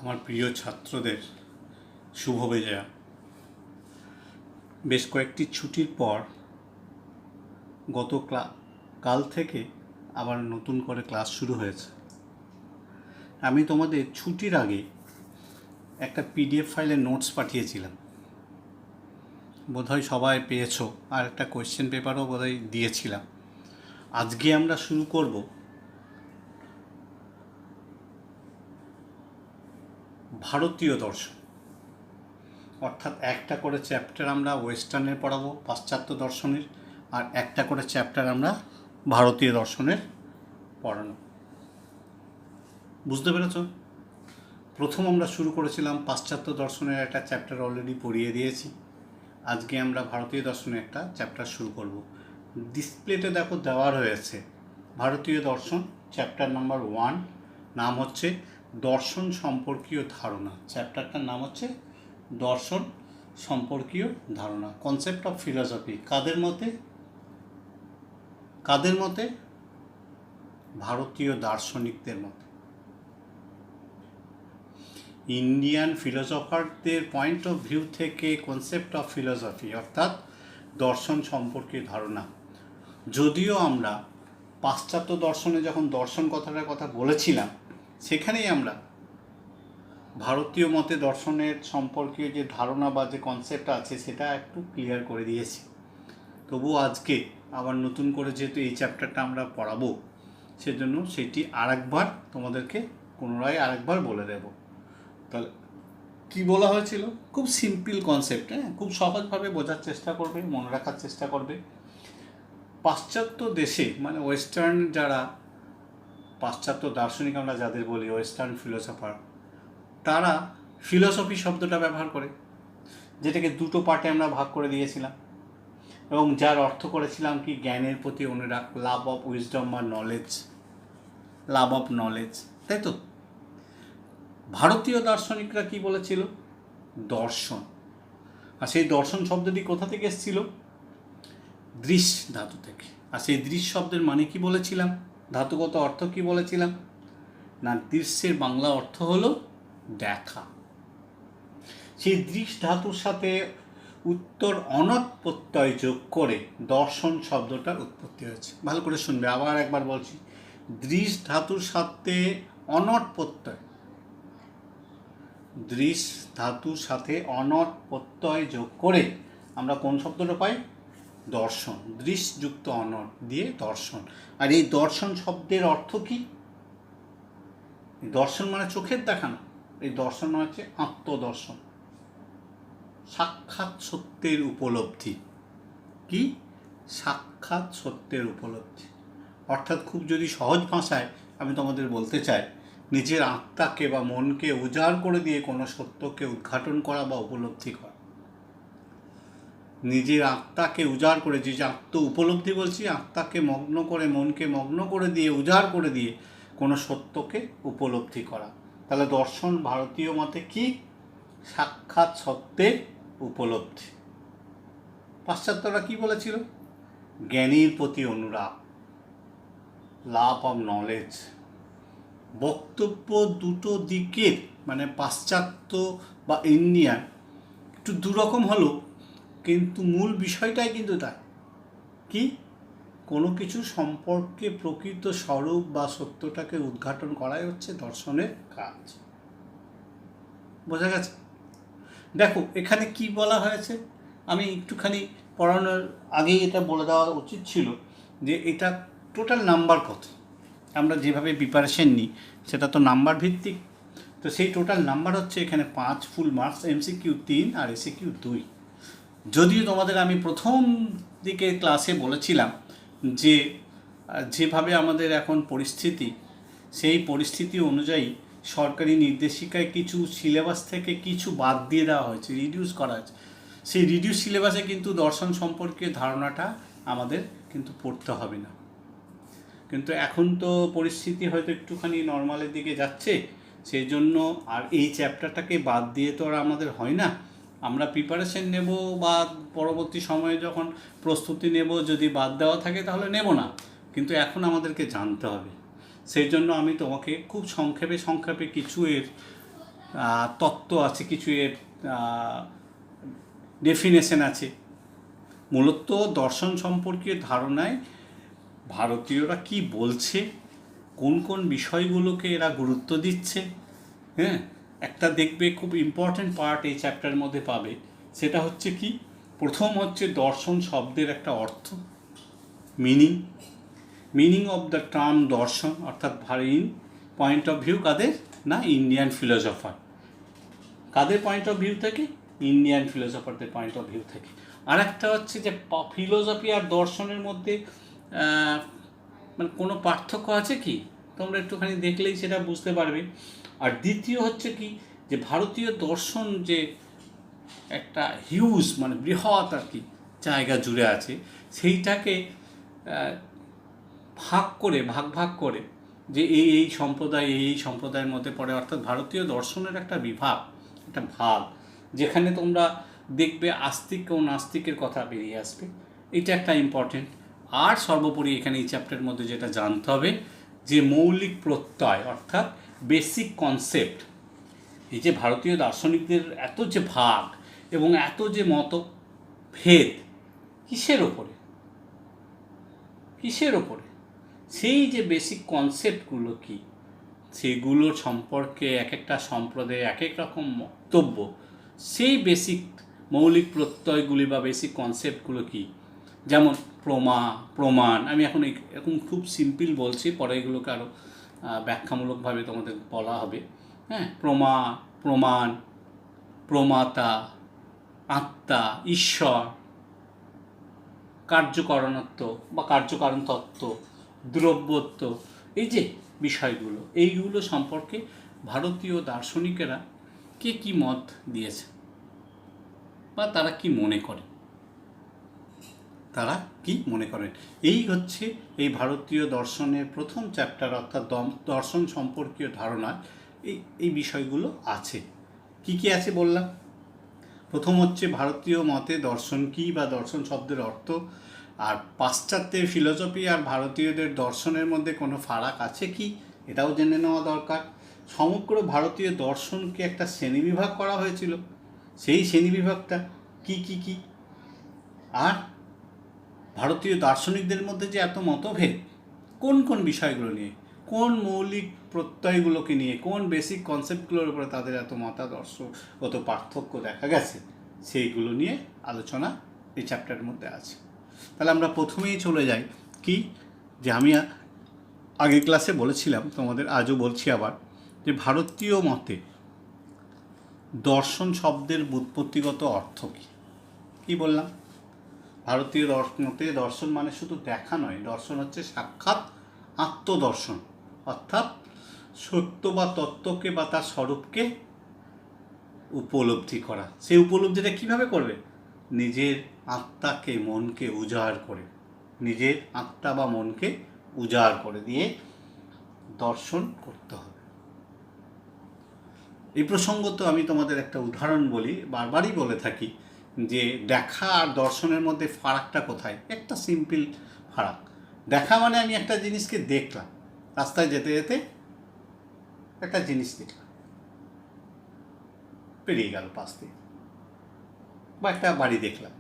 আমার প্রিয় ছাত্রদের শুভ বিজয়া। বেশ কয়েকটি ছুটির পর গত কাল থেকে আবার নতুন করে ক্লাস শুরু হয়েছে। আমি তোমাদের ছুটির আগে একটা পিডিএফ ফাইলে নোটস পাঠিয়েছিলাম, বোধহয় সবাই পেয়েছো, আর একটা কোয়েশ্চেন পেপারও বোধহয় দিয়েছিলাম। আজকে আমরা শুরু করব ভারতীয় দর্শন, অর্থাৎ একটা করে চ্যাপ্টার আমরা ওয়েস্টার্নের পড়াবো, পাশ্চাত্য দর্শনের, আর একটা করে চ্যাপ্টার আমরা ভারতীয় দর্শনের পড়ানো। বুঝতে পেরেছ? প্রথম আমরা শুরু করেছিলাম পাশ্চাত্য দর্শনের একটা চ্যাপ্টার, অলরেডি পড়িয়ে দিয়েছি। আজকে আমরা ভারতীয় দর্শনের একটা চ্যাপ্টার শুরু করব। ডিসপ্লেতে দেখো দেওয়া রয়েছে ভারতীয় দর্শন চ্যাপ্টার নাম্বার 1, নাম হচ্ছে দর্শন সম্পর্কীয় ধারণা। চ্যাপ্টারটার নাম হচ্ছে দর্শন সম্পর্কীয় ধারণা, কনসেপ্ট অফ ফিলসফি। কাদের মতে? ভারতীয় দার্শনিকদের মতে। ইন্ডিয়ান ফিলোসফারদের পয়েন্ট অফ ভিউ থেকে কনসেপ্ট অফ ফিলসফি অর্থাৎ দর্শন সম্পর্কে ধারণা। যদিও আমরা পাশ্চাত্য দর্শনে যখন দর্শন কথাটার কথা বলেছিলাম, সেখানেই আমরা ভারতীয় মতে দর্শনের সম্পর্কে যে ধারণা বা যে কনসেপ্ট আছে সেটা একটু ক্লিয়ার করে দিয়েছি। তবুও আজকে আবার নতুন করে যেহেতু এই চ্যাপ্টারটা আমরা পড়াবো, সেজন্য সেটি আরেকবার তোমাদেরকে পুনরায় আরেকবার বলে দেব। তাহলে কী বলা হয়েছিল? খুব সিম্পল কনসেপ্ট, খুব সহজভাবে বোঝার চেষ্টা করবে, মনে রাখার চেষ্টা করবে। পাশ্চাত্য দেশে মানে ওয়েস্টার্ন, যারা পাশ্চাত্য দার্শনিক আমরা যাদের বলি, ওয়েস্টার্ন ফিলোসফার, তারা ফিলোসফি শব্দটা ব্যবহার করে, যেটাকে দুটো পার্টে আমরা ভাগ করে দিয়েছিলাম এবং যার অর্থ করেছিলাম কি? জ্ঞানের প্রতি অনুরাগ, লাভ অফ উইজডম বা নলেজ, লাভ অফ নলেজ, তাই তো? ভারতীয় দার্শনিকরা কি বলেছিল? দর্শন। আর সেই দর্শন শব্দটি কোথা থেকে এসেছিল? দৃশ ধাতু থেকে। আর সেই দৃশ শব্দের মানে কি বলেছিলাম? ধাতুগত অর্থ কি বলেছিলাম না? দৃশ্যের বাংলা অর্থ হলো দেখা। সেই দৃশ ধাতুর সাথে উত্তর অনট প্রত্যয় যোগ করে দর্শন শব্দটার উৎপত্তি হয়েছে। ভালো করে শুনবে, আবার একবার বলছি। দৃশ ধাতুর সাথে অনট প্রত্যয়, দৃশ ধাতুর সাথে অনট প্রত্যয় যোগ করে আমরা কোন শব্দটা পাই? দর্শন। দৃশযুক্ত অনট দিয়ে দর্শন। আর এই দর্শন শব্দের অর্থ কি? দর্শন মানে চোখের দেখা না, এই দর্শন মানে হচ্ছে আত্মদর্শন, সাক্ষাৎ সত্যের উপলব্ধি। কি? সাক্ষাৎ সত্যের উপলব্ধি। অর্থাৎ খুব যদি সহজ ভাষায় আমি তোমাদের বলতে চাই, নিজের আত্মাকে বা মনকে উজাড় করে দিয়ে কোনো সত্যকে উদ্ঘাটন করা বা উপলব্ধি করা। নিজের আত্মাকে উজাড় করে, যে আত্ম উপলব্ধি বলছি, আত্মাকে মগ্ন করে, মনকে মগ্ন করে দিয়ে, উজাড় করে দিয়ে কোনো সত্যকে উপলব্ধি করা। তাহলে দর্শন ভারতীয় মতে কি? সাক্ষাৎ সত্যের উপলব্ধি। পাশ্চাত্যরা কি বলেছিল? জ্ঞানীর প্রতি অনুরাগ, লাভ অফ নলেজ। বক্তব্য দুটো দিকের, মানে পাশ্চাত্য বা ইন্ডিয়ান একটু দুরকম হলো, কিন্তু মূল বিষয়টাই কিন্তু তাই। কি? কোনো কিছু সম্পর্কে প্রকৃত স্বরূপ বা সত্যটাকে উদ্ঘাটন করাই হচ্ছে দর্শনের কাজ। বোঝা গেছে? দেখো এখানে কি বলা হয়েছে, আমি একটুখানি পড়ানোর আগেই এটা বলে দেওয়া উচিত ছিল যে এটা টোটাল নাম্বার কত। আমরা যেভাবে প্রিপারেশন নিই সেটা তো নাম্বার ভিত্তিক। তো সেই টোটাল নাম্বার হচ্ছে এখানে 5 ফুল মার্কস, এমসিকিউ 3 আর এসিকিউ 2। যদিও তোমাদের আমি প্রথম দিকে ক্লাসে বলেছিলাম যে যেভাবে আমাদের এখন পরিস্থিতি, সেই পরিস্থিতি অনুযায়ী সরকারি নির্দেশিকায় কিছু সিলেবাস থেকে কিছু বাদ দিয়ে দেওয়া হয়েছে, রিডিউস করা হয়েছে। সেই রিডিউস সিলেবাসে কিন্তু দর্শন সম্পর্কে ধারণাটা আমাদের কিন্তু পড়তে হবে না। কিন্তু এখন তো পরিস্থিতি হয়তো একটুখানি নর্মালের দিকে যাচ্ছে, সেই জন্য আর এই চ্যাপ্টারটাকে বাদ দিয়ে তো আর আমাদের হয় না। আমরা প্রিপারেশন নেব বা পরবর্তী সময়ে যখন প্রস্তুতি নেব, যদি বাদ দেওয়া থাকে তাহলে নেব না, কিন্তু এখন আমাদেরকে জানতে হবে। সেই জন্য আমি তোমাকে খুব সংক্ষেপে কিছু এর তত্ত্ব আছে, কিছু এর ডেফিনেশন আছে। মূলত দর্শন সম্পর্কে ধারণায় ভারতীয়রা কি বলছে, কোন কোন বিষয়গুলোকে এরা গুরুত্ব দিচ্ছে, হ্যাঁ, একটা দেখবে খুব ইম্পর্ট্যান্ট পার্ট এই চ্যাপ্টারের মধ্যে পাবে। সেটা হচ্ছে কি, প্রথম হচ্ছে দর্শন শব্দের একটা অর্থ, মিনিং অফ দ্য টার্ম দর্শন, অর্থাৎ ইন পয়েন্ট অফ ভিউ কাদের না, ইন্ডিয়ান ফিলোসফার। কাদের পয়েন্ট অফ ভিউ থেকে? ইন্ডিয়ান ফিলোসফারদের পয়েন্ট অফ ভিউ থেকে। আর একটা হচ্ছে যে ফিলোসফি আর দর্শনের মধ্যে মানে কোনো পার্থক্য আছে কি, তোমরা একটুখানি দেখলেই সেটা বুঝতে পারবে। আর দ্বিতীয় হচ্ছে কি, যে ভারতীয় দর্শন যে একটা হিউজ মানে বৃহৎ আর কি জায়গা জুড়ে আছে, সেইটাকে ভাগ করে যে এই সম্প্রদায় এই সম্প্রদায়ের মধ্যে পড়ে, অর্থাৎ ভারতীয় দর্শনের একটা একটা ভাগ, যেখানে তোমরা দেখবে আস্তিক ও নাস্তিকের কথা বেরিয়ে আসবে। এটা একটা ইম্পর্টেন্ট। আর সর্বোপরি এখানে এই চ্যাপ্টারের মধ্যে যেটা জানতে হবে, যে মৌলিক প্রত্যয় অর্থাৎ বেসিক কনসেপ্ট, এই যে ভারতীয় দার্শনিকদের এত যে ভাগ এবং এত যে মতভেদ, কিসের ওপরে সেই যে বেসিক কনসেপ্টগুলো কি, সেগুলোর সম্পর্কে এক একটা সম্প্রদায়ে এক এক রকম বক্তব্য। সেই বেসিক মৌলিক প্রত্যয়গুলি বা বেসিক কনসেপ্টগুলো কি, যেমন প্রমাণ, আমি এখন এরকম খুব সিম্পল বলছি, পরে এগুলোকে আরও ব্যাখ্যামূলকভাবে তোমাদের বলা হবে। হ্যাঁ, প্রমাণ, প্রমাতা, আত্মা, ঈশ্বর, কার্যকরণত্ব বা কার্যকারণ তত্ত্ব, দ্রব্যত্ব, এই যে বিষয়গুলো, এইগুলো সম্পর্কে ভারতীয় দার্শনিকেরা কি মত দিয়েছে বা তারা কি মনে করেন, এই হচ্ছে এই ভারতীয় দর্শনের প্রথম চ্যাপ্টার, অর্থাৎ দর্শন সম্পর্কীয় ধারণা। এই বিষয়গুলো আছে। কি আছে বললাম? প্রথম হচ্ছে ভারতীয় মতে দর্শন কি বা দর্শন শব্দের অর্থ, আর পাশ্চাত্যের ফিলোসফি আর ভারতীয়দের দর্শনের মধ্যে কোনো ফারাক আছে কি, এটাও জেনে নেওয়া দরকার। সমগ্র ভারতীয় দর্শনকে একটা শ্রেণীবিভাগ করা হয়েছিল, সেই শ্রেণীবিভাগটা কি, আর ভারতীয় দার্শনিকদের মধ্যে যে এত মতভেদ কোন বিষয়গুলো নিয়ে, কোন মৌলিক প্রত্যয়গুলোকে নিয়ে, কোন বেসিক কনসেপ্টগুলোর উপরে তাদের এত মতাদর্শগত পার্থক্য দেখা গেছে, সেইগুলো নিয়ে আলোচনা এই চ্যাপ্টারের মধ্যে আছে। তাহলে আমরা প্রথমেই চলে যাই কি, যে আমি আগের ক্লাসে বলেছিলাম তোমাদের, আজও বলছি আবার, যে ভারতীয় মতে দর্শন শব্দের ব্যুৎপত্তিগত অর্থ কি বললাম? ভারতীয় মতে দর্শন মানে শুধু দেখা নয়, দর্শন হচ্ছে সাক্ষাৎ আত্মদর্শন, অর্থাৎ সত্য বা তত্ত্বকে বা তার স্বরূপকে উপলব্ধি করা। সেই উপলব্ধিটা কিভাবে করবে? নিজের আত্মাকে, মনকে উজাড় করে, নিজের আত্মা বা মনকে উজাড় করে দিয়ে দর্শন করতে হবে। এই প্রসঙ্গত আমি তোমাদের একটা উদাহরণ বলি, বারবারই বলে থাকি, যে দেখা আর দর্শনের মধ্যে ফারাকটা কোথায়? একটা সিম্পল ফারাক। দেখা মানে আমি একটা জিনিসকে দেখলাম, রাস্তায় যেতে যেতে একটা জিনিস দেখলাম, পেরিয়ে গেল পাশ দিয়ে, বা একটা বাড়ি দেখলাম,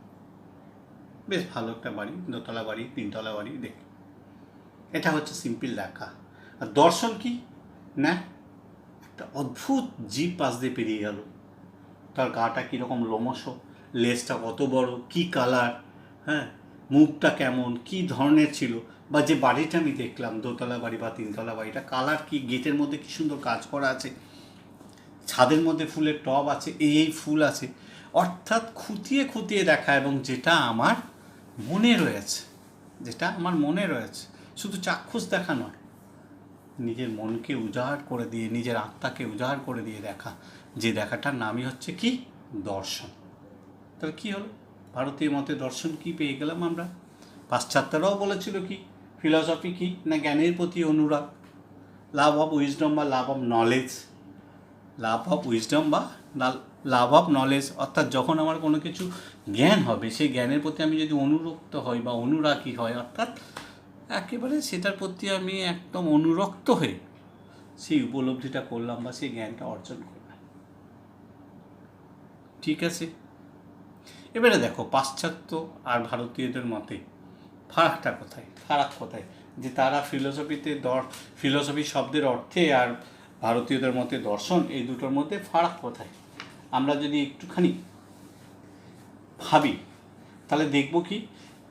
বেশ ভালো একটা বাড়ি, 2 তলা বাড়ি, 3 তলা বাড়ি দেখলাম, এটা হচ্ছে সিম্পল দেখা। আর দর্শন কি না, একটা অদ্ভুত জীব পাশ দিয়ে পেরিয়ে গেল, তার গাটা কীরকম লোমশ, লেজটা কত বড়, কি কালার, হ্যাঁ, মুখটা কেমন, কি ধরনের ছিল, বা যে বাড়িটা আমি দেখলাম 2 তলা বাড়ি বা 3 তলা বাড়িটা, কালার কি, গেটের মধ্যে কি সুন্দর কাজ করা আছে, ছাদের মধ্যে ফুলের টব আছে, এই ফুল আছে, অর্থাৎ খুঁটিয়ে দেখা, এবং যেটা আমার মনে রয়েছে, শুধু চাক্ষুষ দেখা নয়, নিজের মনকে উজাড় করে দিয়ে, নিজের আত্মাকে উজাড় করে দিয়ে দেখা, যে দেখাটার নামই হচ্ছে কি, দর্শন। তাহলে কী হলো? ভারতীয় মতে দর্শন কি পেয়ে গেলাম আমরা। পাশ্চাত্যরাও বলেছিল কি, ফিলসফি কি না, জ্ঞানের প্রতি অনুরাগ, লাভ অফ উইজডম বা লাভ অফ নলেজ, অর্থাৎ যখন আমার কোনো কিছু জ্ঞান হবে, সেই জ্ঞানের প্রতি আমি যদি অনুরক্ত হই বা অনুরাগী হয়, অর্থাৎ একেবারে সেটার প্রতি আমি একদম অনুরক্ত হয়ে সেই উপলব্ধিটা করলাম বা সেই জ্ঞানটা অর্জন করলাম, ঠিক আছে, এবারে দেখো পাশ্চাত্য আর ভারতীয়দের মতে ফারাক কোথায়, যে তারা ফিলোসফি শব্দের অর্থে আর ভারতীয়দের মতে দর্শন, এই দুটোর মধ্যে ফারাক কোথায় আমরা যদি একটুখানি ভাবি তাহলে দেখব কি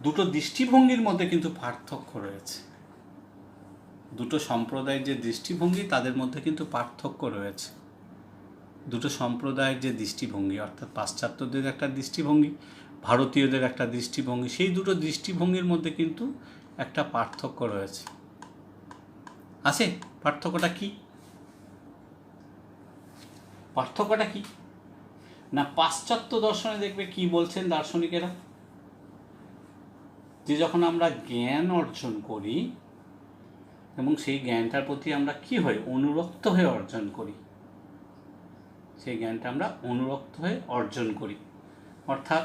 দুটো দৃষ্টিভঙ্গির মধ্যে কিন্তু পার্থক্য রয়েছে। দুটো সম্প্রদায়ের যে দৃষ্টিভঙ্গি তাদের মধ্যে কিন্তু পার্থক্য রয়েছে। দুটো সম্প্রদায়ের যে দৃষ্টিভঙ্গি, অর্থাৎ পাশ্চাত্যদের একটা দৃষ্টিভঙ্গি, ভারতীয়দের একটা দৃষ্টিভঙ্গি, সেই দুটো দৃষ্টিভঙ্গির মধ্যে কিন্তু একটা পার্থক্য রয়েছে। আছে পার্থক্যটা কি? না, পাশ্চাত্য দর্শনে দেখবে কি বলছেন দার্শনিকেরা, যে যখন আমরা জ্ঞান অর্জন করি এবং সেই জ্ঞানটার প্রতি আমরা কি হই, অনুরক্ত হয়ে অর্জন করি, সেই জ্ঞানটা আমরা অনুরক্ত হয়ে অর্জন করি। অর্থাৎ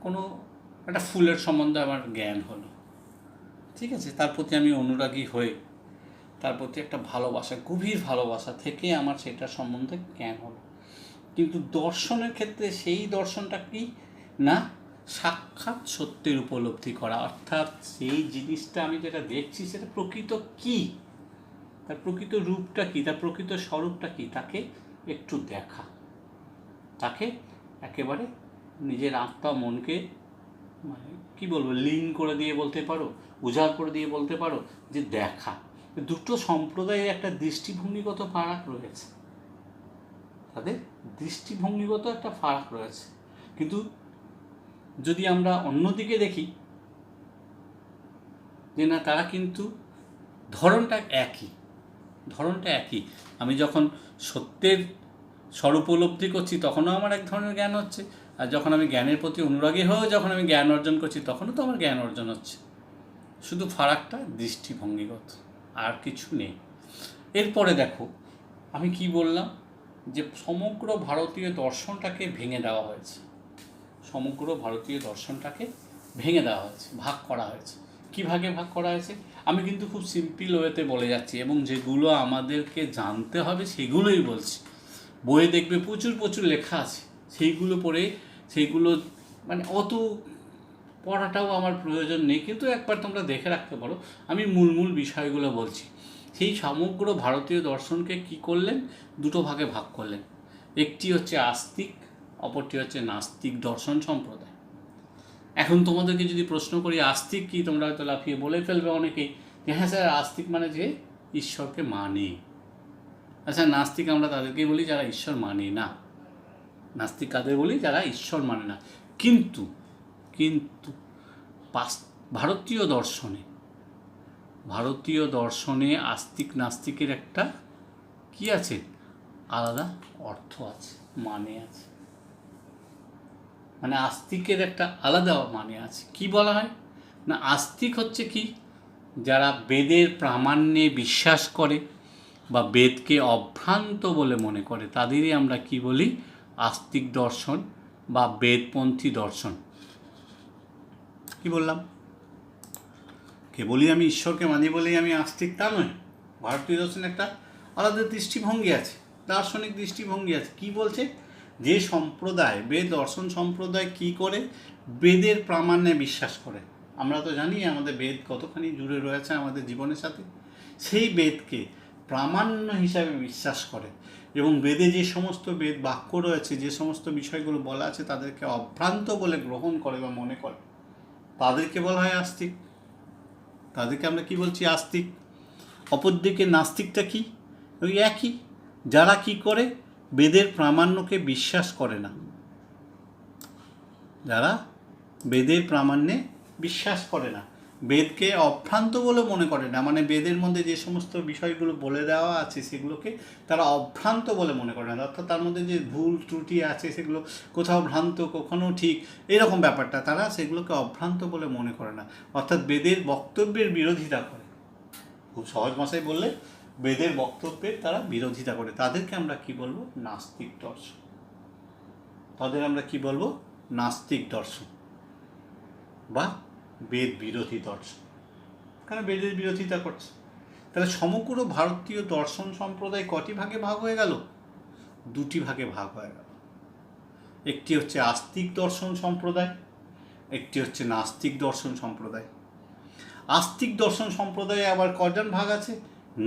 কোনো একটা ফুলের সম্বন্ধে আমার জ্ঞান হলো, ঠিক আছে, তার প্রতি আমি অনুরাগী হয়ে তার প্রতি একটা ভালোবাসা, গভীর ভালোবাসা থেকে আমার সেটার সম্বন্ধে জ্ঞান হলো। কিন্তু দর্শনের ক্ষেত্রে সেই দর্শনটা কি না, সাক্ষাৎ সত্যের উপলব্ধি করা, অর্থাৎ সেই জিনিসটা আমি যেটা দেখছি সেটা প্রকৃত কি, তার প্রকৃত রূপটা কি, তার প্রকৃত স্বরূপটা কি, তাকে একটু দেখা, তাকে একেবারে নিজের আত্মা মনকে মানে কি বলবো লিন করে দিয়ে বলতে পারো, উজাড় করে দিয়ে বলতে পারো যে দেখা। দুটো সম্প্রদায়ের একটা দৃষ্টিভঙ্গিগত ফারাক রয়েছে, তাদের দৃষ্টিভঙ্গিগত একটা ফারাক রয়েছে। কিন্তু যদি আমরা অন্যদিকে দেখি যে না, তারা কিন্তু ধরনটা একই। আমি যখন সত্যের স্বরূপ উপলব্ধি করছি তখনও আমার এক ধরনের জ্ঞান হচ্ছে, আর যখন আমি জ্ঞানের প্রতি অনুরাগী হয়েও যখন আমি জ্ঞান অর্জন করছি তখনও তো আমার জ্ঞান অর্জন হচ্ছে। শুধু ফারাকটা দৃষ্টিভঙ্গিগত, আর কিছু নেই। এরপরে দেখো আমি কি বললাম, যে সমগ্র ভারতীয় দর্শনটাকে ভেঙে দেওয়া হয়েছে, ভাগ করা হয়েছে। কী ভাগ করা হয়েছে আমি কিন্তু খুব সিম্পল ওয়েতে বলে যাচ্ছি, এবং যেগুলো আমাদেরকে জানতে হবে সেগুলোই বলছি। বইয়ে দেখবে প্রচুর লেখা আছে, সেইগুলো পড়ে সেইগুলো মানে অত পড়াটাও আমার প্রয়োজন নেই, কিন্তু একবার তোমরা দেখে রাখতে পারো। আমি মূল বিষয়গুলো বলছি। সেই সমগ্র ভারতীয় দর্শনকে কি করলেন, দুটো ভাগে ভাগ করলেন। একটি হচ্ছে আস্তিক, অপরটি হচ্ছে নাস্তিক দর্শন সম্প্রদায়। এখন তোমাদেরকে যদি প্রশ্ন করি আস্তিক কি, তোমরা হয়তো লাফিয়ে বলে ফেলবে অনেকেই যে হ্যাঁ স্যার, আস্তিক মানে যে ঈশ্বরকে মানে। আচ্ছা, নাস্তিক আমরা তাদেরকেই বলি যারা ঈশ্বর মানে না। নাস্তিক কাদের বলি? যারা ঈশ্বর মানে না। কিন্তু ভারতীয় দর্শনে আস্তিক নাস্তিকের একটা কি আছে, আলাদা অর্থ আছে, মানে আছে। মানে আস্তিকের একটা আলাদা মানে আছে। কি বলা হয় না, আস্তিক হচ্ছে কি, যারা বেদের প্রামাণ্যে বিশ্বাস করে বা বেদকে অভ্রান্ত বলে মনে করে, তাদেরই আমরা কি বলি, আস্তিক দর্শন বা বেদপন্থী দর্শন। কি বললাম, কেবলই আমি ঈশ্বরকে মানি বলেই আমি আস্তিক তা নয়। ভারতীয় দর্শনে একটা আলাদা দৃষ্টিভঙ্গি আছে, দার্শনিক দৃষ্টিভঙ্গি আছে। কি বলছে, যে সম্প্রদায় বেদ দর্শন সম্প্রদায় কি করে, বেদের প্রামাণ্যে বিশ্বাস করে। আমরা তো জানি আমাদের বেদ কতখানি জুড়ে রয়েছে আমাদের জীবনের সাথে। সেই বেদকে প্রামাণ্য হিসাবে বিশ্বাস করে এবং বেদে যে সমস্ত বেদ বাক্য রয়েছে, যে সমস্ত বিষয়গুলো বলা আছে তাদেরকে অভ্রান্ত বলে গ্রহণ করে বা মনে করে, তাদেরকে বলা হয় আস্তিক। তাদেরকে আমরা কি বলছি, আস্তিক। অপরদিকে নাস্তিকটা কি, ওই একই, যারা কি করে, বেদের প্রামাণ্যকে বিশ্বাস করে না, যারা বেদের প্রামাণ্যে বিশ্বাস করে না, বেদকে অভ্রান্ত বলে মনে করে না। মানে বেদের মধ্যে যে সমস্ত বিষয়গুলো বলে দেওয়া আছে সেগুলোকে তারা অভ্রান্ত বলে মনে করে না, অর্থাৎ তার মধ্যে যে ভুল ত্রুটি আছে সেগুলো কোথাও ভ্রান্ত কখনো ঠিক, এরকম ব্যাপারটা, তারা সেগুলোকে অভ্রান্ত বলে মনে করে না, অর্থাৎ বেদের বক্তব্যের বিরোধিতা করে। খুব সহজ ভাষায় বললে বেদের বক্তব্যের তারা বিরোধিতা করে। তাদেরকে আমরা কি বলবো, নাস্তিক দর্শন। তাদের আমরা কি বলবো, নাস্তিক দর্শন বা বেদ বিরোধী দর্শন, কারণ বেদের বিরোধিতা করছে। তাহলে সমগ্র ভারতীয় দর্শন সম্প্রদায় কটি ভাগে ভাগ হয়ে গেল? দুটি ভাগে ভাগ হয়ে গেল। একটি হচ্ছে আস্তিক দর্শন সম্প্রদায়, একটি হচ্ছে নাস্তিক দর্শন সম্প্রদায়। আস্তিক দর্শন সম্প্রদায়ে আবার কজন ভাগ আছে?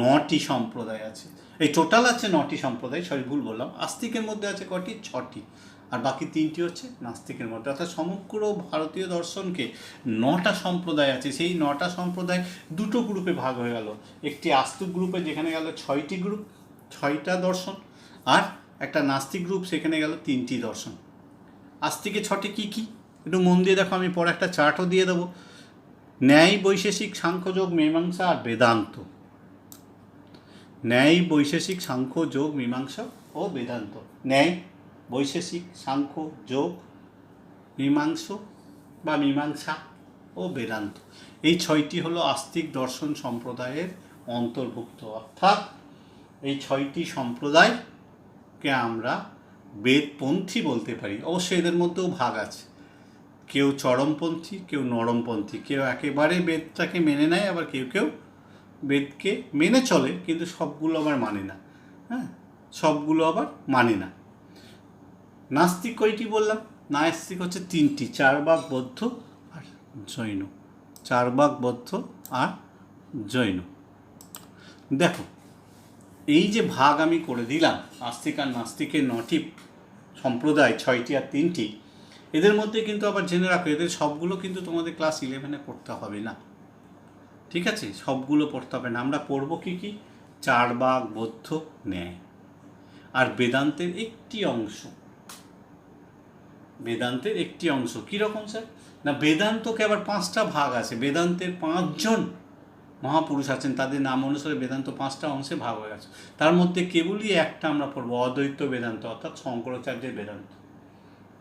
9টি সম্প্রদায় আছে। এই টোটাল আছে 9টি সম্প্রদায়, সরি ভুল বললাম। আস্তিকের মধ্যে আছে কটি? 6টি, আর বাকি 3টি হচ্ছে নাস্তিকের মধ্যে। অর্থাৎ সমগ্র ভারতীয় দর্শনকে 9টা সম্প্রদায় আছে। সেই 9টা সম্প্রদায় দুটো গ্রুপে ভাগ হয়ে গেল। একটি আস্তিক গ্রুপে, যেখানে গেল 6টি গ্রুপ, 6টা দর্শন, আর একটা নাস্তিক গ্রুপ, সেখানে গেল 3টি দর্শন। আস্তিকে 6টি কী কী একটু মন দিয়ে দেখো, আমি পরে একটা চার্টও দিয়ে দেবো। ন্যায়, বৈশেষিক, সাংখ্যযোগ, মীমাংসা আর বেদান্ত। ন্যায়, বৈশেষিক, সাংখ্য, যোগ, মীমাংসা ও বেদান্ত। ন্যায়, বৈশেষিক, সাংখ্য, যোগ, মীমাংসা ও বেদান্ত, এই 6টি হলো আস্তিক দর্শন সম্প্রদায়ের অন্তর্ভুক্ত। অর্থাৎ এই 6টি সম্প্রদায়কে আমরা বেদপন্থী বলতে পারি। অবশ্যই এদের মধ্যেও ভাগ আছে, কেউ চরমপন্থী, কেউ নরমপন্থী, কেউ একেবারে বেদটাকে মেনে নেয়, আবার কেউ কেউ বেদকে মেনে চলে কিন্তু সবগুলো আবার মানে না। হ্যাঁ, সবগুলো আবার মানে না। নাস্তিক কয়টি বললাম? নাস্তিক হচ্ছে 3টি, চার্বাক, বৌদ্ধ আর জৈন। চার্বাক, বৌদ্ধ আর জৈন। দেখো, এই যে ভাগ আমি করে দিলাম, আস্তিক আর নাস্তিকের 9টি সম্প্রদায়, 6টি আর 3টি, এদের মধ্যে কিন্তু আবার জেনে রাখো, এদের সবগুলো কিন্তু তোমাদের ক্লাস 11-এ পড়তে হবে না। ঠিক আছে, সবগুলো পড়তে হবে না। আমরা পড়বো কি কি? চার্বাক, বৌদ্ধ, ন্যায় আর বেদান্তের একটি অংশ। বেদান্তের একটি অংশ কীরকম স্যার? না, বেদান্তকে আবার 5টা ভাগ আছে। বেদান্তের 5জন মহাপুরুষ আছেন, তাদের নাম অনুসারে বেদান্ত 5টা অংশে ভাগ হয়ে গেছে। তার মধ্যে কেবলই একটা আমরা পড়বো, অদ্বৈত বেদান্ত, অর্থাৎ শঙ্করাচার্যের বেদান্ত।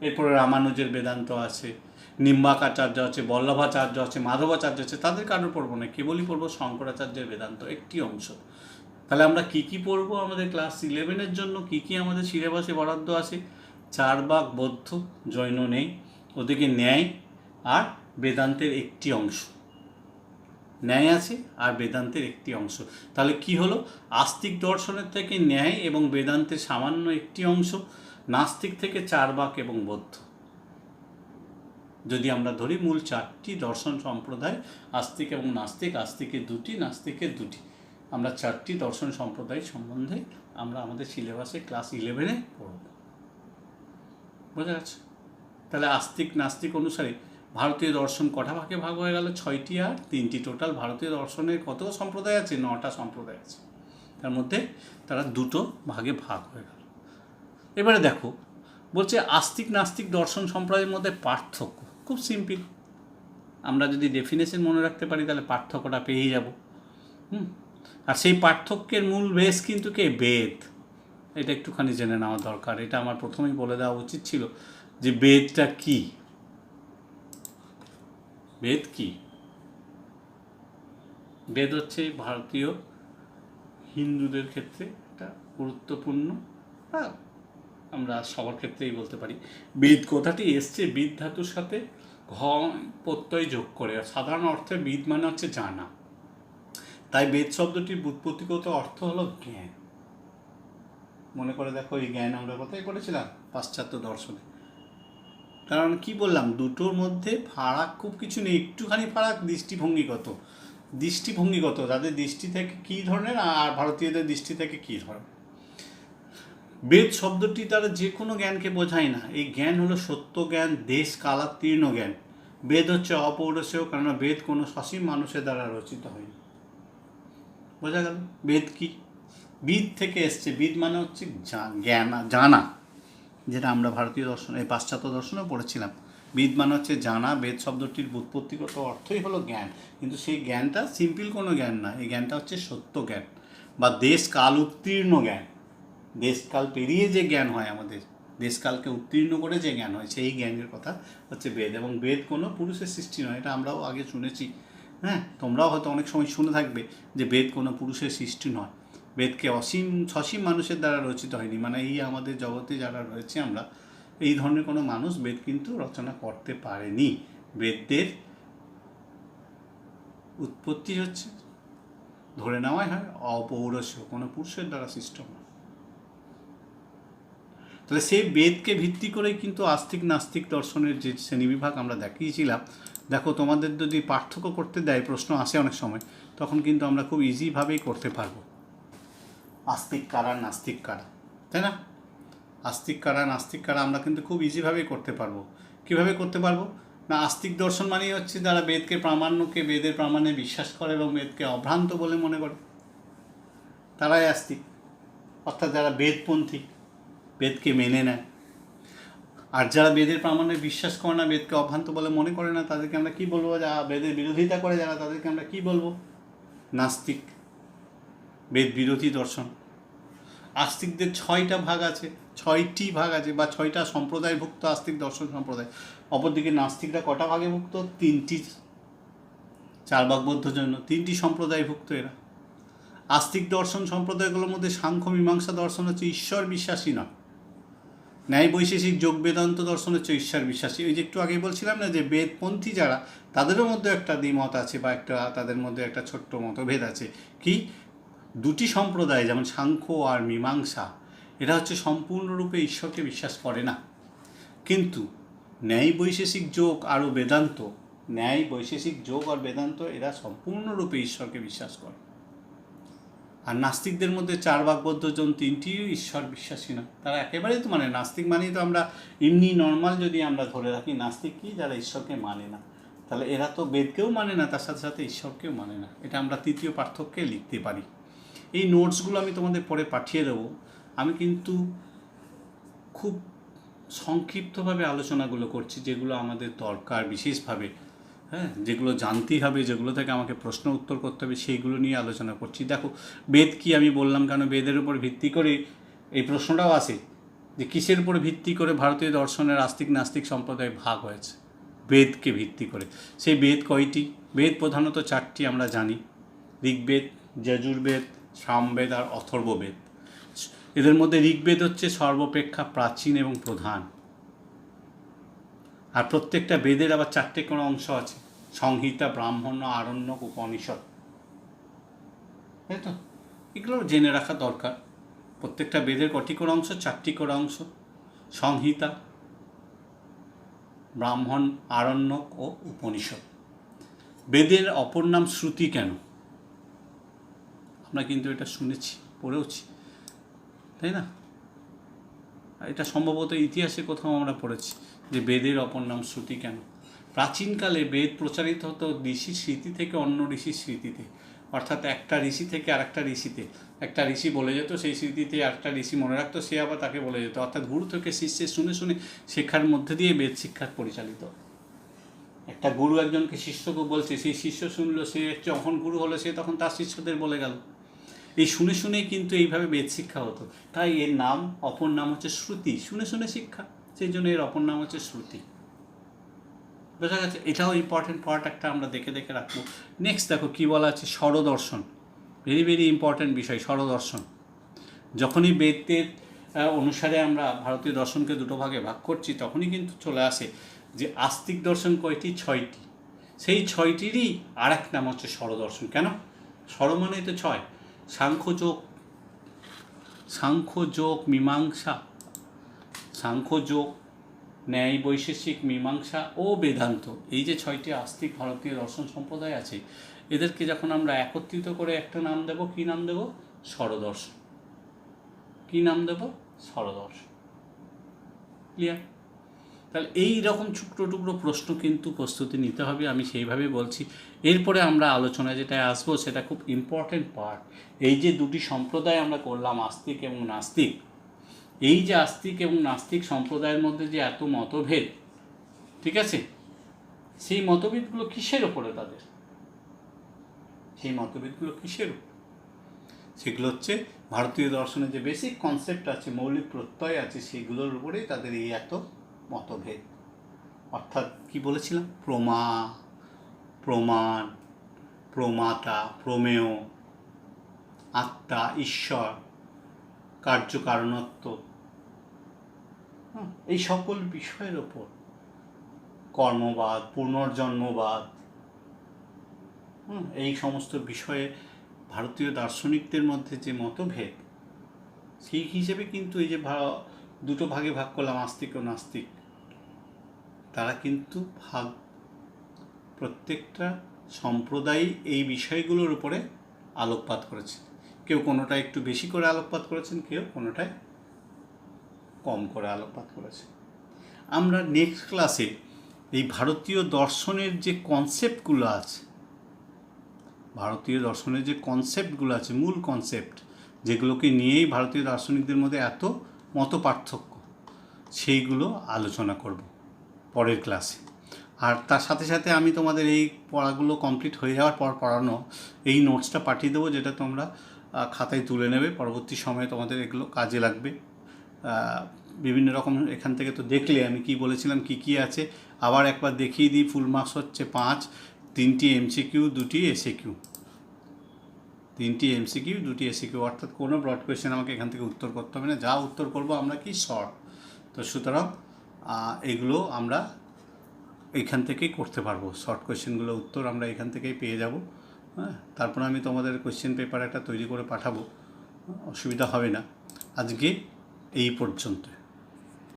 এরপরে রামানুজের বেদান্ত আছে, নিম্বাকাচার্য আছে, বল্লভাচার্য আছে, মাধবাচার্য আছে, তাদের কারোর পড়বো না, কেবলই পড়বো শঙ্করাচার্যের বেদান্ত, একটি অংশ। তাহলে আমরা কি কি পড়বো? আমাদের ক্লাস 11-এর জন্য কি কি আমাদের সিলেবাসে বরাদ্দ আছে? চার্বাক, বৌদ্ধ, জৈন নেই, ওদিকে ন্যায় আর বেদান্তের একটি অংশ। ন্যায় আছে আর বেদান্তের একটি অংশ। তাহলে কি হলো? আস্তিক দর্শনের থেকে ন্যায় এবং বেদান্তের সামান্য একটি অংশ, নাস্তিক থেকে চার্বাক এবং বৌদ্ধ। যদি আমরা ধরি মূল 4টি দর্শন সম্প্রদায়, আস্তিক এবং নাস্তিক, আস্তিকের 2টি, নাস্তিকের 2টি, আমরা 4টি দর্শন সম্প্রদায় সম্বন্ধে আমরা আমাদের সিলেবাসে ক্লাস 11-এ পড়ব। বোঝা যাচ্ছে? তাহলে আস্তিক নাস্তিক অনুসারে ভারতীয় দর্শন কটা ভাগে ভাগ হয়ে গেল? 6টি আর 3টি। টোটাল ভারতীয় দর্শনের কত সম্প্রদায় আছে? 9টা সম্প্রদায় আছে। তার মধ্যে তারা 2টো ভাগে ভাগ হয়ে গেল। এবারে দেখো, বলছে আস্তিক নাস্তিক দর্শন সম্প্রদায়ের মধ্যে পার্থক্য খুব সিম্পল। আমরা যদি ডেফিনেশন মনে রাখতে পারি তাহলে পার্থক্যটা পেয়ে যাব। আর সেই পার্থক্যের মূল বেস কিন্তু কে? বেদ। এটা একটুখানি জেনে নেওয়া দরকার। এটা আমার প্রথমেই বলে দেওয়া উচিত ছিল যে বেদটা কি। বেদ কি? বেদ হচ্ছে ভারতীয় হিন্দুদের ক্ষেত্রে একটা গুরুত্বপূর্ণ, আমরা সবার ক্ষেত্রেই বলতে পারি। বেদ কথাটি এসছে বিদ ধাতুর সাথে ঘ প্রত্যয় যোগ করে। সাধারণ অর্থে বিদ মানে হচ্ছে জানা, তাই বেদ শব্দটির ব্যুৎপত্তিগত অর্থ হলো জ্ঞান। মনে করে দেখো, এই জ্ঞান আমরা কোথায় পড়েছিলাম? পাশ্চাত্য দর্শনে। কারণ কি বললাম, দুটোর মধ্যে ফারাক খুব কিছু নেই, একটুখানি ফারাক দৃষ্টিভঙ্গিগত, তাদের দৃষ্টি থেকে কী ধরনের আর ভারতীয়দের দৃষ্টি থেকে কী ধরনের। বেদ শব্দটি তারা যে কোনো জ্ঞানকে বোঝায় না। এই জ্ঞান হলো সত্য জ্ঞান, দেশ কালাতীর্ণ জ্ঞান। বেদ হচ্ছে অপৌরুষেয়, কেননা বেদ কোনো সসীম মানুষের দ্বারা রচিত হয়নি। বোঝা গেল বেদ কি? বিদ থেকে এসছে। বিদ মানে হচ্ছে জ্ঞান, জানা, যেটা আমরা ভারতীয় দর্শন, এই পাশ্চাত্য দর্শনেও পড়েছিলাম। বিদ মানে হচ্ছে জানা। বেদ শব্দটির ব্যুৎপত্তিগত অর্থই হলো জ্ঞান, কিন্তু সেই জ্ঞানটা সিম্পল কোনো জ্ঞান না। এই জ্ঞানটা হচ্ছে সত্য জ্ঞান বা দেশ কাল উত্তীর্ণ জ্ঞান। দেশকাল পেরিয়ে যে জ্ঞান হয়, আমাদের দেশকালকে উত্তীর্ণ করে যে জ্ঞান হয়, সেই জ্ঞানের কথা হচ্ছে বেদ। এবং বেদ কোনো পুরুষের সৃষ্টি নয়, এটা আমরাও আগে শুনেছি। হ্যাঁ, তোমরাও হয়তো অনেক সময় শুনে থাকবে যে বেদ কোনো পুরুষের সৃষ্টি নয়। বেদকে সসীম মানুষের দ্বারা রচিত হয়নি, মানে এই আমাদের জগতে যারা রয়েছে আমরা, এই ধরনের কোনো মানুষ বেদ কিন্তু রচনা করতে পারেনি। বেদের উৎপত্তি হচ্ছে, ধরে নেওয়াই হয়, অপৌরুষেয়, কোনো পুরুষের দ্বারা সৃষ্ট নয়। তাহলে সেই বেদকে ভিত্তি করেই কিন্তু আস্তিক নাস্তিক দর্শনের যে শ্রেণীবিভাগ আমরা দেখিয়েছিলাম, দেখো তোমাদের যদি পার্থক্য করতে দেয়, প্রশ্ন আসে অনেক সময়, তখন কিন্তু আমরা খুব ইজিভাবেই করতে পারবো। আস্তিক কারা, নাস্তিক কারা, তাই না? আস্তিক কারা, নাস্তিক কারা আমরা কিন্তু খুব ইজিভাবেই করতে পারবো। কীভাবে করতে পারবো না, আস্তিক দর্শন মানেই হচ্ছে যারা বেদকে প্রামাণ্যকে, বেদের প্রামাণ্যে বিশ্বাস করে এবং বেদকে অভ্রান্ত বলে মনে করে, তারাই আস্তিক। অর্থাৎ যারা বেদপন্থী, বেদকে মেনে নেয়। আর যারা বেদের প্রামাণ্যে বিশ্বাস করে না, বেদকে অভ্রান্ত বলে মনে করে না, তাদেরকে আমরা কী বলবো? যারা বেদের বিরোধিতা করে যারা, তাদেরকে আমরা কী বলবো? নাস্তিক, বেদ বিরোধী দর্শন। আস্তিকদের 6টা ভাগ আছে, 6টি ভাগ আছে, বা 6টা সম্প্রদায়ভুক্ত আস্তিক দর্শন সম্প্রদায়। অপরদিকে নাস্তিকরা কটা ভাগে ভুক্ত? 3টি। 4 ভাগ বৌদ্ধর জন্য 3টি সম্প্রদায়ভুক্ত এরা। আস্তিক দর্শন সম্প্রদায়গুলোর মধ্যে সাংখ্য মীমাংসা দর্শন হচ্ছে ঈশ্বর বিশ্বাসী নয়। ন্যায় বৈশেষিক যোগ বেদান্ত দর্শন হচ্ছে ঈশ্বর বিশ্বাসী। ওই যে একটু আগে বলছিলাম না যে বেদপন্থী যারা, তাদেরও মধ্যে একটা দ্বিমত আছে, বা একটা তাদের মধ্যে একটা ছোট্ট মতভেদ আছে। কি? দুটি সম্প্রদায় যেমন সাংখ্য আর মীমাংসা, এরা হচ্ছে সম্পূর্ণরূপে ঈশ্বরকে বিশ্বাস করে না। কিন্তু ন্যায় বৈশেষিক যোগ আরও বেদান্ত, ন্যায় বৈশেষিক যোগ আর বেদান্ত এরা সম্পূর্ণরূপে ঈশ্বরকে বিশ্বাস করে। আর নাস্তিকদের মধ্যে 4 ভাগ বৌদ্ধজন 3টিও ঈশ্বর বিশ্বাসী না। তারা একেবারেই তো মানে নাস্তিক মানেই তো আমরা এমনি নর্মাল যদি আমরা ধরে রাখি, নাস্তিক কি? যারা ঈশ্বরকে মানে না। তাহলে এরা তো বেদকেও মানে না, তার সাথে সাথে ঈশ্বরকেও মানে না। এটা আমরা তৃতীয় পার্থক্যে লিখতে পারি। এই নোটসগুলো আমি তোমাদের পরে পাঠিয়ে দেবো। আমি কিন্তু খুব সংক্ষিপ্তভাবে আলোচনাগুলো করছি, যেগুলো আমাদের দরকার বিশেষভাবে, হ্যাঁ, যেগুলো জানতেই হবে, যেগুলো থেকে আমাকে প্রশ্ন উত্তর করতে হবে, সেইগুলো নিয়ে আলোচনা করছি। দেখো বেদ কি আমি বললাম কেন, বেদের উপর ভিত্তি করে এই প্রশ্নটাও আসে যে কিসের উপর ভিত্তি করে ভারতীয় দর্শনের আস্তিক নাস্তিক সম্প্রদায় ভাগ হয়েছে? বেদকে ভিত্তি করে। সেই বেদ কয়টি? বেদ প্রধানত 4টি আমরা জানি, ঋগ্বেদ, যজুর্বেদ, সামবেদ আর অথর্ববেদ। এদের মধ্যে ঋগ্বেদ হচ্ছে সর্বাপেক্ষা প্রাচীন এবং প্রধান। আর প্রত্যেকটা বেদের আবার 4টে কোনো অংশ আছে, সংহিতা, ব্রাহ্মণ্য, আরণ্যক, উপনিষদ, তাই তো? এগুলো জেনে রাখা দরকার। প্রত্যেকটা বেদের কটি করে অংশ? 4টি করে অংশ, সংহিতা, ব্রাহ্মণ, আরণ্যক ও উপনিষদ। বেদের অপর নাম শ্রুতি কেন? আমরা কিন্তু এটা শুনেছি, পড়েওছি, তাই না? এটা সম্ভবত ইতিহাসে কোথাও আমরা পড়েছি যে বেদের অপর নাম শ্রুতি কেন। প্রাচীনকালে বেদ প্রচারিত হতো ঋষির স্মৃতি থেকে অন্য ঋষির স্মৃতিতে, অর্থাৎ একটা ঋষি থেকে আরেকটা ঋষিতে। একটা ঋষি বলে যেত, সেই স্মৃতিতে আরেকটা ঋষি মনে রাখতো, সে আবার তাকে বলে যেত। অর্থাৎ গুরু থেকে শিষ্যের শুনে শুনে শেখার মধ্যে দিয়ে বেদ শিক্ষার পরিচালিত। একটা গুরু একজনকে শিষ্যকে বলছে, সেই শিষ্য শুনলো, সে যখন গুরু হলো সে তখন তার শিষ্যদের বলে গেল। এই শুনে শুনেই কিন্তু এইভাবে বেদ শিক্ষা হতো। তাই এর নাম, অপর নাম হচ্ছে শ্রুতি, শুনে শুনে শিক্ষা, সেই জন্য এর অপর নাম হচ্ছে শ্রুতি। বোঝা গেছে? এটাও ইম্পর্টেন্ট পার্ট একটা, আমরা দেখে দেখে রাখবো। নেক্সট দেখো কি বলা আছে, স্বরদর্শন। ভেরি ভেরি ইম্পর্টেন্ট বিষয় স্বরদর্শন। যখনই বেদের অনুসারে আমরা ভারতীয় দর্শনকে দুটো ভাগে ভাগ করছি, তখনই কিন্তু চলে আসে যে আস্তিক দর্শন কয়টি? 6টি। সেই 6টিরই আর এক নাম হচ্ছে স্বরদর্শন। কেন? স্বর মানেই তো 6। সাংখ্যযোগ, মীমাংসা, সাংখ্যযোগ, ন্যায় বৈশেষিক, মীমাংসা ও বেদান্ত, এই যে 6টি আস্তিক ভারতীয় দর্শন সম্প্রদায় আছে, এদেরকে যখন আমরা একত্রিত করে একটা নাম দেব, কি নাম দেব? স্বরদর্শন। কি নাম দেব? স্বরদর্শন। ক্লিয়ার? তাহলে এই রকম টুকরো টুকরো প্রশ্ন কিন্তু প্রস্তুতি নিতে হবে, আমি সেইভাবেই বলছি। এরপরে আমরা আলোচনায় যেটা আসবো সেটা খুব ইম্পর্টেন্ট পার্ট। এই যে দুটি সম্প্রদায় আমরা করলাম, আস্তিক এবং নাস্তিক, এই যে আস্তিক এবং নাস্তিক সম্প্রদায়ের মধ্যে যে এত মতভেদ, ঠিক আছে, সেই মতভেদগুলো কিসের ওপরে তাদের? সেই মতভেদগুলো কিসের ওপর? সেগুলো হচ্ছে ভারতীয় দর্শনের যে বেসিক কনসেপ্ট আছে, মৌলিক প্রত্যয় আছে, সেগুলোর উপরেই তাদের এই এত মতভেদ। অর্থাৎ কি বলেছিলাম? প্রমাণ, প্রমাতা, প্রমেয়, আত্মা, ঈশ্বর, কার্যকারণত্ব, এই সকল বিষয়ের ওপর, কর্মবাদ, পুনর্জন্মবাদ, এই সমস্ত বিষয়ে ভারতীয় দার্শনিকদের মধ্যে যে মতভেদ, সেই হিসেবে কিন্তু এই যে দুটো ভাগে ভাগ করলাম, আস্তিক ও নাস্তিক, তারা কিন্তু প্রত্যেকটা সম্প্রদায় এই বিষয়গুলোর উপরে আলোকপাত করেছে। কেউ কোনোটা একটু বেশি করে আলোকপাত করেছেন, কেউ কোনোটায় কম করে আলোকপাত করেছে। আমরা নেক্সট ক্লাসে এই ভারতীয় দর্শনের যে কনসেপ্টগুলো আছে, মূল কনসেপ্ট, যেগুলোকে নিয়েই ভারতীয় দার্শনিকদের মধ্যে এত মত পার্থক্য, সেইগুলো আলোচনা করব পরের ক্লাসে। আর তার সাথে সাথে আমি তোমাদের এই পড়াগুলো কমপ্লিট হয়ে যাওয়ার পর পড়ানো এই নোটসটা পাঠিয়ে দেবো, যেটা তোমরা খাতায় তুলে নেবে। পরবর্তী সময়ে তোমাদের এগুলো কাজে লাগবে। বিভিন্ন রকম এখান থেকে তো দেখলে আমি কি বলেছিলাম, কি আছে, আবার একবার দেখিয়ে দিই। ফুল মার্কস হচ্ছে 5, 3টি এমসিকিউ, 2টি এসএকিউ, 3টি এমসিকিউ, 2টি এসএকিউ, অর্থাৎ কোনো ব্রড কোয়েশ্চেন আমাকে এখান থেকে উত্তর করতে হবে না। যা উত্তর করব আমরা কি শর্ট, তো সুতরাং এগুলো আমরা এইখান থেকেই করতে পারবো। শর্ট কোয়েশ্চেনগুলো উত্তর আমরা এখান থেকেই পেয়ে যাব। হ্যাঁ, তারপর আমি তোমাদের কোয়েশ্চেন পেপার একটা তৈরি করে পাঠাবো, অসুবিধা হবে না। আজকে এই পর্যন্ত।